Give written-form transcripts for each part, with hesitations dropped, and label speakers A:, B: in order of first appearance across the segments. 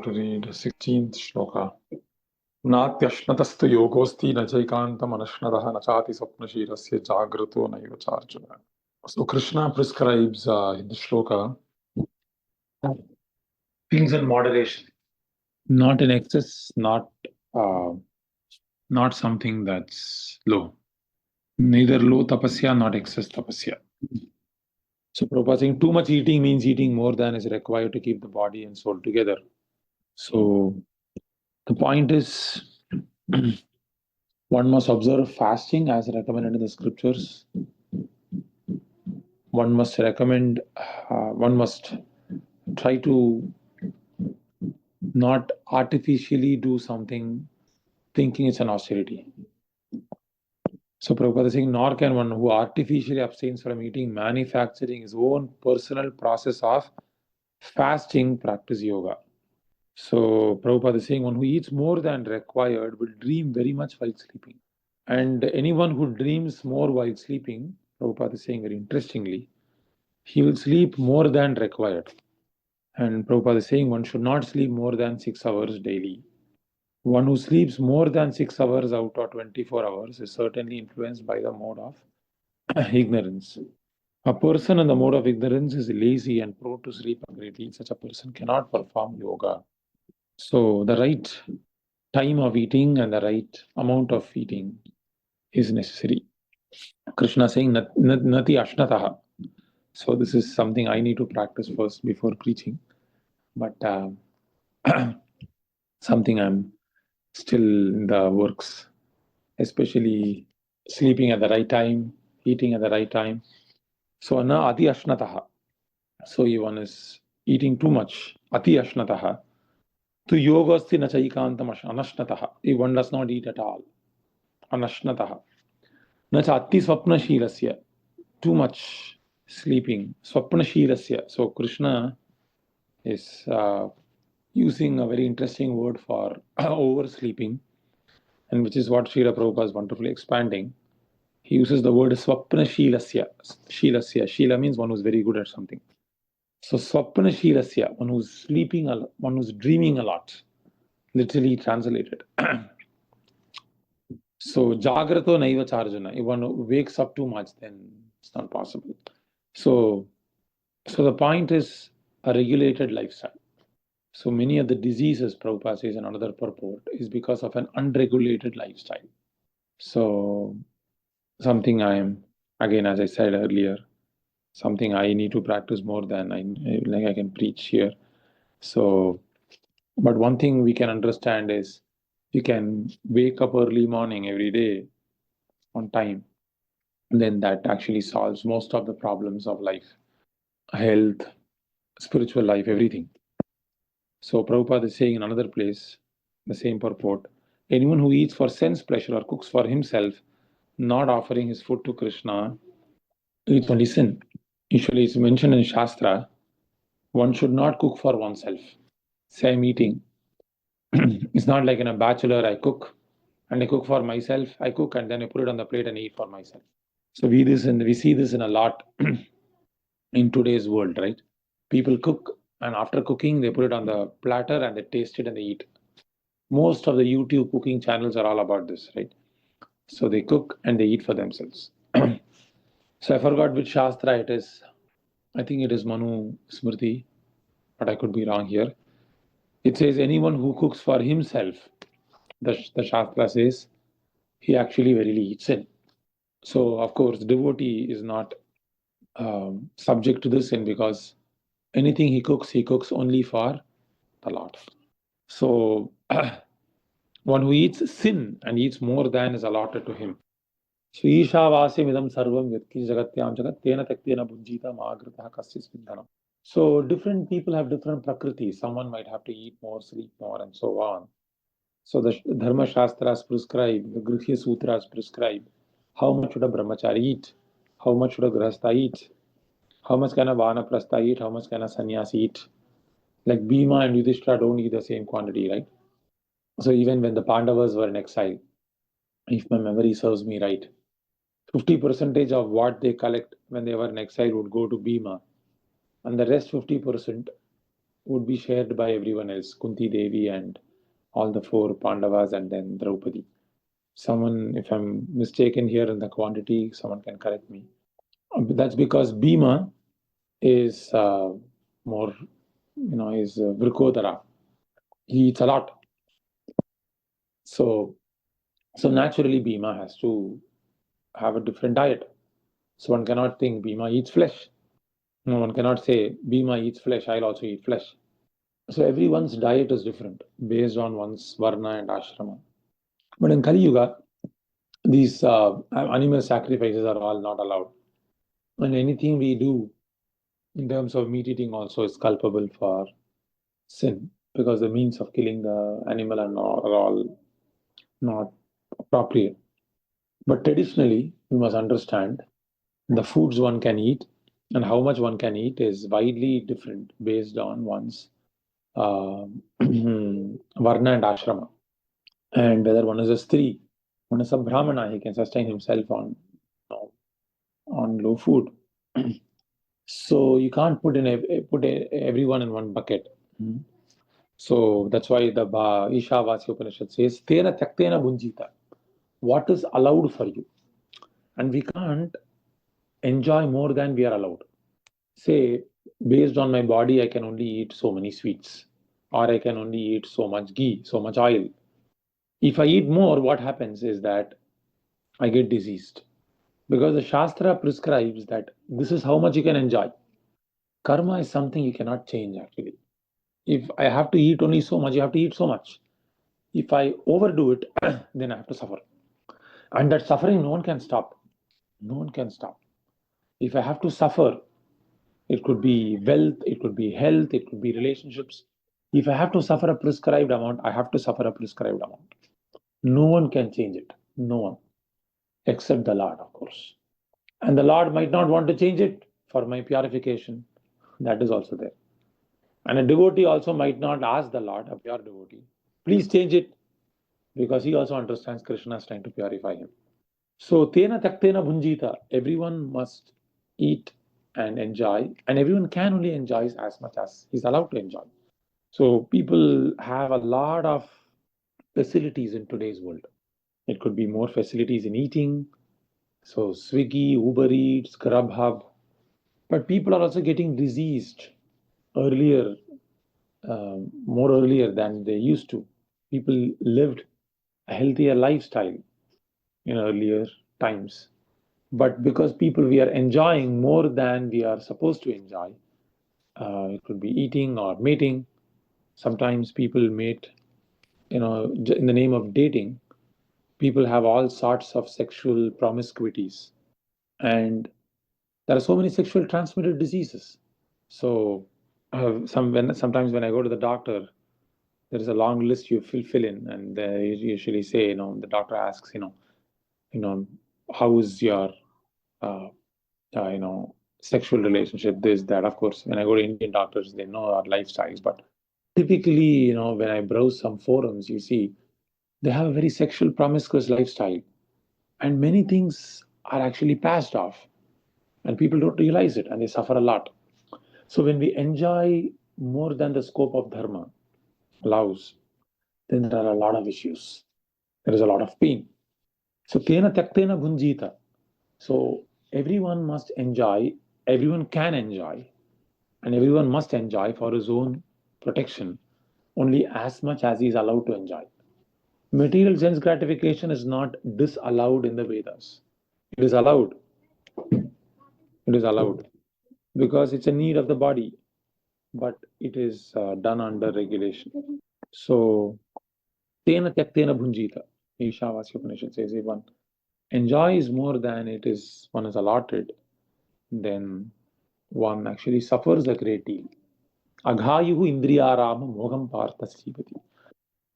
A: have to read 16th shloka. Natyashnatastu yogosti najaikantam anashnadaha nachati swapnashirasya jagrato naiva charjuna. So Krishna prescribes in the shloka things in moderation, not in excess, uh, not something that's low. Neither low tapasya, not excess tapasya. So Prabhupada saying too much eating means eating more than is required to keep the body and soul together. So the point is one must observe fasting as recommended in the scriptures. One must try to not artificially do something thinking it's an austerity. So Prabhupada is saying, nor can one who artificially abstains from eating manufacturing his own personal process of fasting practice yoga. So Prabhupada is saying one who eats more than required will dream very much while sleeping. And anyone who dreams more while sleeping, Prabhupada is saying very interestingly, he will sleep more than required. And Prabhupada is saying one should not sleep more than 6 hours daily. One who sleeps more than 6 hours out of 24 hours is certainly influenced by the mode of ignorance. A person in the mode of ignorance is lazy and prone to sleep greatly. Such a person cannot perform yoga. So the right time of eating and the right amount of eating is necessary. Krishna saying nati ashnataha. So this is something I need to practice first before preaching. But something I'm still in the works, especially sleeping at the right time, eating at the right time. So na ati ashnataha. So one is eating too much. Ati ashnataha. To yogasti na chaikantam anashnataha. If one does not eat at all. Anashnataha. Na cha ati swapnashilasya. Too much sleeping. Swapnashilasya. So Krishna is using a very interesting word for oversleeping, and which is what Srila Prabhupada is wonderfully expanding. He uses the word swapna shilasya. Shilasya. Shila means one who's very good at something. So swapna shilasya, one who's sleeping, one who's dreaming a lot. Literally translated. So jagrato naiva charjana. If one wakes up too much, then it's not possible. So the point is a regulated lifestyle. So many of the diseases, Prabhupada says in another purport, is because of an unregulated lifestyle. So something I am, again, as I said earlier, something I need to practice more than I can preach here. So, but one thing we can understand is you can wake up early morning every day on time, then that actually solves most of the problems of life, health, spiritual life, everything. So Prabhupada is saying in another place, the same purport, anyone who eats for sense pleasure or cooks for himself, not offering his food to Krishna, it's only sin. Usually it's mentioned in Shastra, one should not cook for oneself. Same eating. It's not like in a bachelor, I cook and I cook for myself, I cook and then I put it on the plate and eat for myself. So we see this in a lot in today's world, right? People cook and after cooking, they put it on the platter and they taste it and they eat. Most of the YouTube cooking channels are all about this, right? So they cook and they eat for themselves. So I forgot which Shastra it is. I think it is Manu Smriti, but I could be wrong here. It says anyone who cooks for himself, the Shastra says, he actually verily eats sin. So, of course, devotee is not subject to this sin because anything he cooks only for the Lord. So, one who eats sin and eats more than is allotted to him. So, Ishavasya midam sarvam yatki jagatyam jagat tena taktena bhujjita magrita kasis vindhanam. So, different people have different prakriti. Someone might have to eat more, sleep more, and so on. So the Dharma Shastras prescribe, the Grihya Sutras prescribe how much should a brahmachari eat, how much should a grahastha eat, how much can a vanaprastha eat, how much can a sannyasi eat. Like Bhima and Yudhishthira don't eat the same quantity, right? So even when the Pandavas were in exile, if my memory serves me right, 50% of what they collect when they were in exile would go to Bhima, and the rest 50% would be shared by everyone else, Kunti Devi and all the four Pandavas and then Draupadi. Someone, if I'm mistaken here in the quantity, someone can correct me. That's because Bhima is more, is Vrikodara. He eats a lot. So naturally Bhima has to have a different diet. So one cannot think Bhima eats flesh. No, one cannot say Bhima eats flesh, I'll also eat flesh. So everyone's diet is different based on one's varna and ashrama. But in Kali Yuga, these animal sacrifices are all not allowed. And anything we do in terms of meat eating also is culpable for sin, because the means of killing the animal are all not appropriate. But traditionally, we must understand the foods one can eat and how much one can eat is widely different based on one's uh, varna and ashrama. And whether one is a Stri, one is a Brahmana, he can sustain himself on, on low food. So you can't put everyone in one bucket. So that's why the Ishavasya Upanishad says, Tena Tyaktena Bunjita. What is allowed for you? And we can't enjoy more than we are allowed. Say, based on my body, I can only eat so many sweets, or I can only eat so much ghee, so much oil. If I eat more, what happens is that I get diseased. Because the Shastra prescribes that this is how much you can enjoy. Karma is something you cannot change actually. If I have to eat only so much, you have to eat so much. If I overdo it, then I have to suffer. And that suffering, no one can stop. No one can stop. If I have to suffer, it could be wealth, it could be health, it could be relationships. If I have to suffer a prescribed amount, I have to suffer a prescribed amount. No one can change it. No one. Except the Lord, of course. And the Lord might not want to change it for my purification. That is also there. And a devotee also might not ask the Lord, a pure devotee, please change it, because he also understands Krishna is trying to purify him. So, tena taktena bhunjita, everyone must eat and enjoy, and everyone can only enjoy as much as he's allowed to enjoy. So, people have a lot of facilities in today's world. It could be more facilities in eating, so Swiggy, Uber Eats, Grubhub, but people are also getting diseased earlier, more earlier than they used to. People lived a healthier lifestyle in earlier times. But because people we are enjoying more than we are supposed to enjoy, it could be eating or mating. Sometimes people mate, in the name of dating, people have all sorts of sexual promiscuities. And there are so many sexual transmitted diseases. So sometimes when I go to the doctor, there is a long list you fill in, and they usually say, the doctor asks, how is your, uh, sexual relationship, this, that. Of course, when I go to Indian doctors, they know our lifestyles, but typically, when I browse some forums, you see they have a very sexual promiscuous lifestyle, and many things are actually passed off, and people don't realize it, and they suffer a lot. So when we enjoy more than the scope of dharma allows, then there are a lot of issues. There is a lot of pain. So tena taktena bhunjita. So everyone must enjoy, everyone can enjoy, and everyone must enjoy for his own protection only as much as he is allowed to enjoy. Material sense gratification is not disallowed in the Vedas. It is allowed. It is allowed because it's a need of the body, but it is done under regulation. So, tena tyaktena bhunjita. Ishavasya Upanishad says if one enjoys more than one is allotted, then one actually suffers a great deal. Aghayuhu indriyarama moham parthasipati.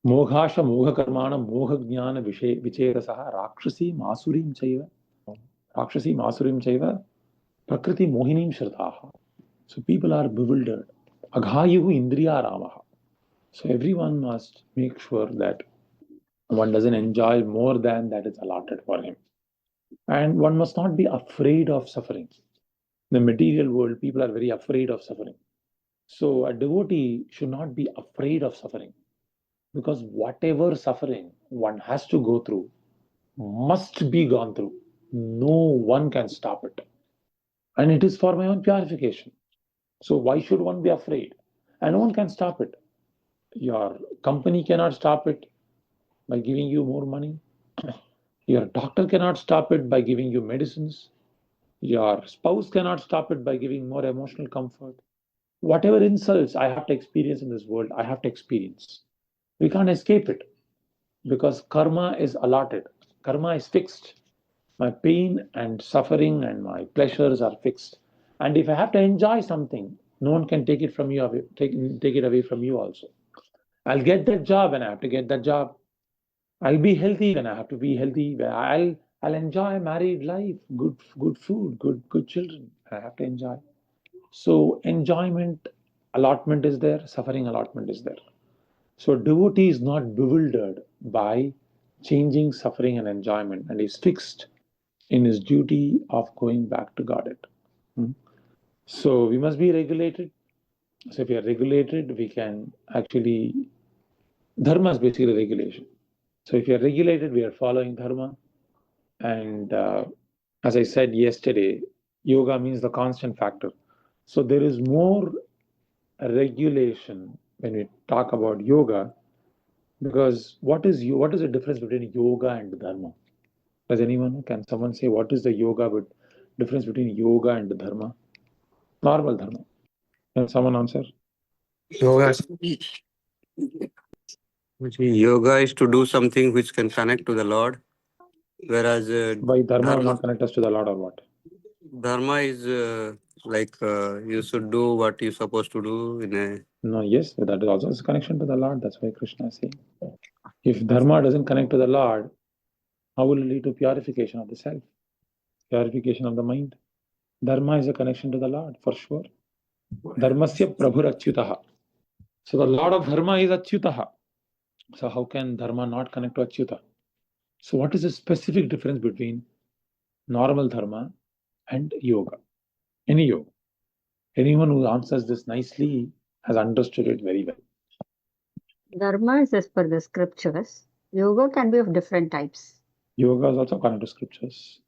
A: Moghasha moghkarmana moghajnana vicherasaha rakshasi masurim chaiva. Rakshasi masurim chaiva prakriti mohinim shraddhaha. So people are bewildered. Aghayuhu indriyaramaha. So everyone must make sure that one doesn't enjoy more than that is allotted for him. And one must not be afraid of suffering. In the material world, people are very afraid of suffering. So a devotee should not be afraid of suffering, because whatever suffering one has to go through must be gone through. No one can stop it. And it is for my own purification. So why should one be afraid? And no one can stop it. Your company cannot stop it by giving you more money. Your doctor cannot stop it by giving you medicines. Your spouse cannot stop it by giving more emotional comfort. Whatever insults I have to experience in this world, I have to experience. We can't escape it because karma is allotted, karma is fixed. My pain and suffering and my pleasures are fixed. And if I have to enjoy something, no one can take it from you, take it away from you also. I'll get that job when I have to get that job. I'll be healthy when I have to be healthy. I'll enjoy married life, good food, good children. I have to enjoy. So enjoyment allotment is there, suffering allotment is there. So devotee is not bewildered by changing suffering and enjoyment, and is fixed in his duty of going back to Godhead. Hmm. So we must be regulated. So if we are regulated, we can actually, dharma is basically regulation. So if you are regulated, we are following dharma. And as I said yesterday, yoga means the constant factor. So there is more regulation when we talk about yoga, because what is the difference between yoga and dharma? Does anyone know? Can someone say what is the difference between yoga and dharma? Normal dharma. Can someone answer?
B: Yoga is to do something which can connect to the Lord, whereas
A: Why dharma will not connect us to the Lord, or what?
B: Dharma is you should do what you're supposed to do in a.
A: No, yes, that is also a connection to the Lord. That's why Krishna is saying, if dharma doesn't connect to the Lord, how will it lead to purification of the self, purification of the mind? Dharma is a connection to the Lord, for sure. Dharmasya prabhur achyutaha. So the Lord of dharma is achyutaha. So how can dharma not connect to achyuta? So what is the specific difference between normal dharma and yoga? Any yoga. Anyone who answers this nicely has understood it very well.
C: Dharma is as per the scriptures. Yoga can be of different types.
A: Yoga is also according to scriptures.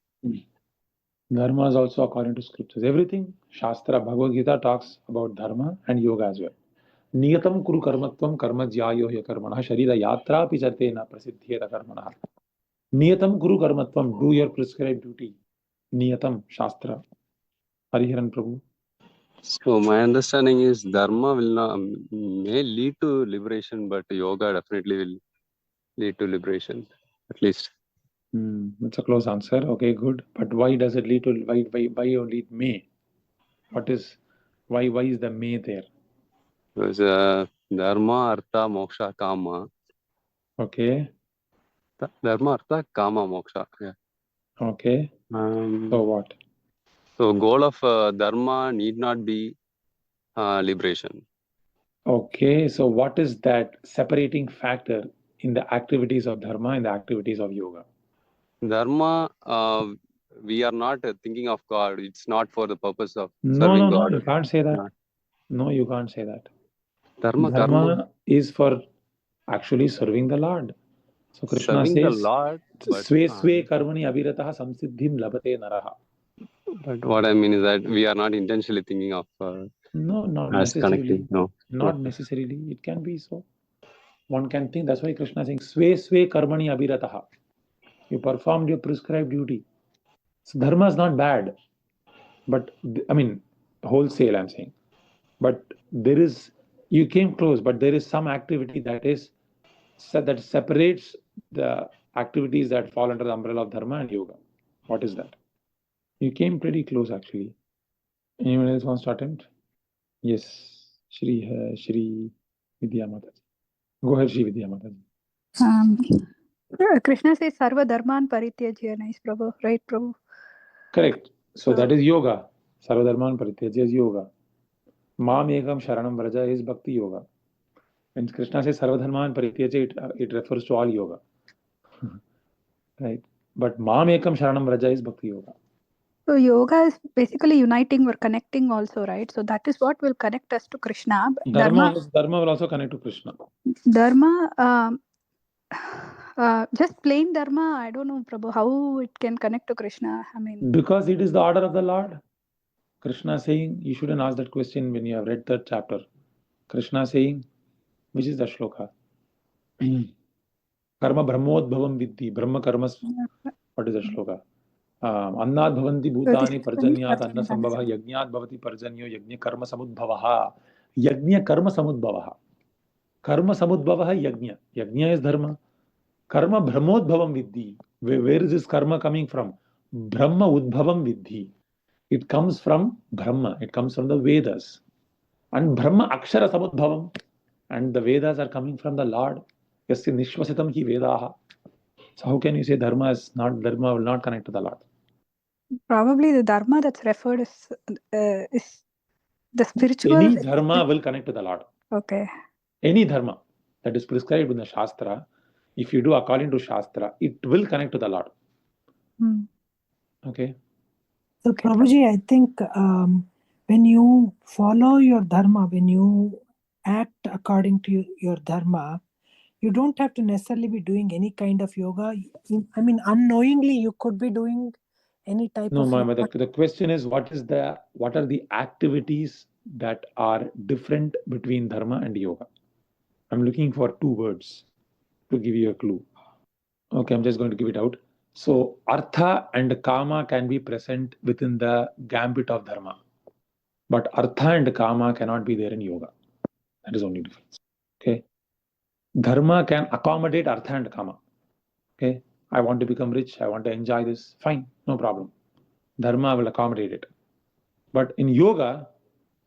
A: Dharma is also according to scriptures. Everything, Shastra, Bhagavad Gita talks about dharma and yoga as well. Niyatam kuru karmatvam karma jyayo hya karmana sharira yatra pichate na prasiddhyeta karmana. Niyatam kuru karmatvam, do your prescribed duty. Niyatam, Shastra. Hariharan Prabhu.
D: So my understanding is dharma will not may lead to liberation, but yoga definitely will lead to liberation, at least.
A: It's a close answer. Okay, good. But why does it lead to why only it may? What is why is the may there?
D: Because dharma, artha, moksha, kama.
A: Okay.
D: Dharma, artha, kama, moksha. Yeah.
A: Okay. So what?
D: So goal of dharma need not be liberation.
A: Okay. So what is that separating factor in the activities of dharma and the activities of yoga?
D: Dharma, we are not thinking of God. It's not for the purpose of
A: No,
D: serving God.
A: you can't say that. No, you can't say that.
D: Dharma,
A: Dharma is for actually serving the Lord. So Krishna
D: serving
A: says,
D: the Lord, but
A: Sve karmani abhirataha samsiddhim labate naraha.
D: But what I mean is that we are not intentionally thinking of
A: no, not
D: as
A: necessarily.
D: connecting. No,
A: not necessarily. It can be so. One can think. That's why Krishna is saying, Sve karmani abhirataha. You performed your prescribed duty. So dharma is not bad, but I mean wholesale. I'm saying, but there is you came close, but there is some activity that separates the activities that fall under the umbrella of dharma and yoga. What is that? You came pretty close, actually. Anyone else wants to attempt? Yes, Shri Vidya Mataji. Go ahead, Shri Vidya Mataji.
E: Krishna says Sarva Dharman Parityajya. Nice, Prabhu. Right, Prabhu?
A: Correct. So that is yoga. Sarva Dharman Parityajya is yoga. Mam Ekam Sharanam Vraja is Bhakti yoga. When Krishna says Sarva Dharman Parityajya, it refers to all yoga. Right. But Mam Ekam Sharanam Vraja is Bhakti yoga.
E: So yoga is basically uniting or connecting also, right? So that is what will connect us to Krishna.
A: Dharma will also connect to Krishna.
E: Dharma, just plain Dharma, I don't know, Prabhu, how it can connect to Krishna. I mean,
A: Because it is the order of the Lord. Krishna saying, you shouldn't ask that question when you have read third chapter. Krishna saying, which is the shloka? Karma brahmodbhavam vidhi. Brahma karmas. What is the shloka? Annad bhavanti bhutani parjanyat anna sambhava yajñat bhavati parjanyo yajña karma samudbhavaha. Yajña karma samudbhavaha. Karma samudbhavaha yajña. Yajña is dharma. Karma brahmodbhavam vidhi. Where is this karma coming from? Brahma udbhavam vidhi. It comes from Brahma. It comes from the Vedas. And Brahma akshara samudbhavam. And the Vedas are coming from the Lord. Yasya nishvasitam hi vedaha. So how can you say Dharma will not connect to the Lord?
E: probably the Dharma that's referred is the spiritual.
A: Any Dharma will connect to the Lord.
E: Okay.
A: Any Dharma that is prescribed in the Shastra, if you do according to Shastra, it will connect to the Lord. Okay.
F: So Prabhuji, I think when you follow your Dharma, when you act according to your Dharma, you don't have to necessarily be doing any kind of yoga. I mean, unknowingly, you could be doing any type
A: No,
F: of
A: Mama,
F: yoga.
A: the question is what are the activities that are different between Dharma and Yoga? I'm looking for two words to give you a clue. Okay, I'm just going to give it out. So, Artha and Kama can be present within the gambit of Dharma. But Artha and Kama cannot be there in Yoga. That is only difference. Okay. Dharma can accommodate Artha and Kama. Okay. I want to become rich. I want to enjoy this. Fine. No problem. Dharma will accommodate it. But in Yoga,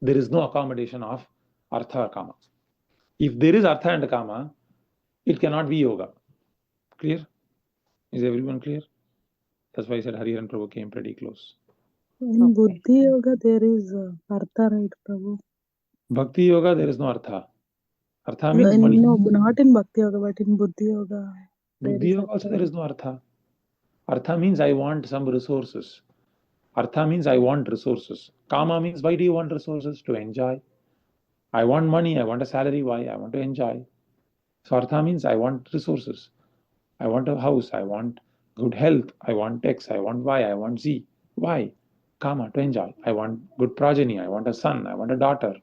A: there is no accommodation of Artha or Kama. If there is Artha and Kama, it cannot be Yoga. Clear? Is everyone clear? That's why I said Hariharan Prabhu came pretty close.
G: In Buddhi Yoga, there is Artha, right, Prabhu?
A: Bhakti Yoga, there is no Artha. Artha means money.
G: No, not in Bhakti Yoga, but in Buddhi Yoga.
A: Buddhi Yoga also there is no Artha. Artha means I want some resources. Artha means I want resources. Kama means why do you want resources? To enjoy. I want money, I want a salary. Why? I want to enjoy. So Artha means I want resources. I want a house, I want good health, I want X, I want Y, I want Z. Why? Kama, to enjoy. I want good progeny, I want a son, I want a daughter.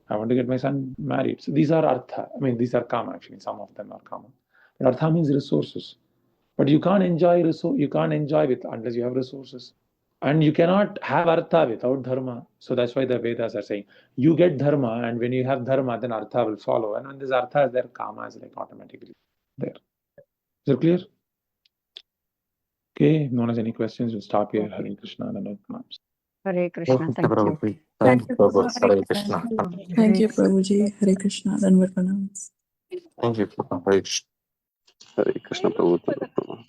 A: I want to get my son married. So these are Artha. I mean, these are Kama actually. Some of them are Kama. But Artha means resources. But you can't enjoy with unless you have resources. And you cannot have Artha without Dharma. So that's why the Vedas are saying, you get Dharma, and when you have Dharma, then Artha will follow. And when this Artha is there, Kama is like automatically there. Is it clear? Okay, if no one has any questions, we'll stop here. Hare Krishna and
C: Hare Krishna. Thank you.
B: Prabhu.
E: Thank you,
B: Prabhu.
E: Prabhu.
B: Hare Krishna.
G: Thank you, Prabhuji. Hare Krishna. Then we're pronounced.
B: Thank you, Prabhu. Hare Krishna.
D: Hare Krishna Prabhu.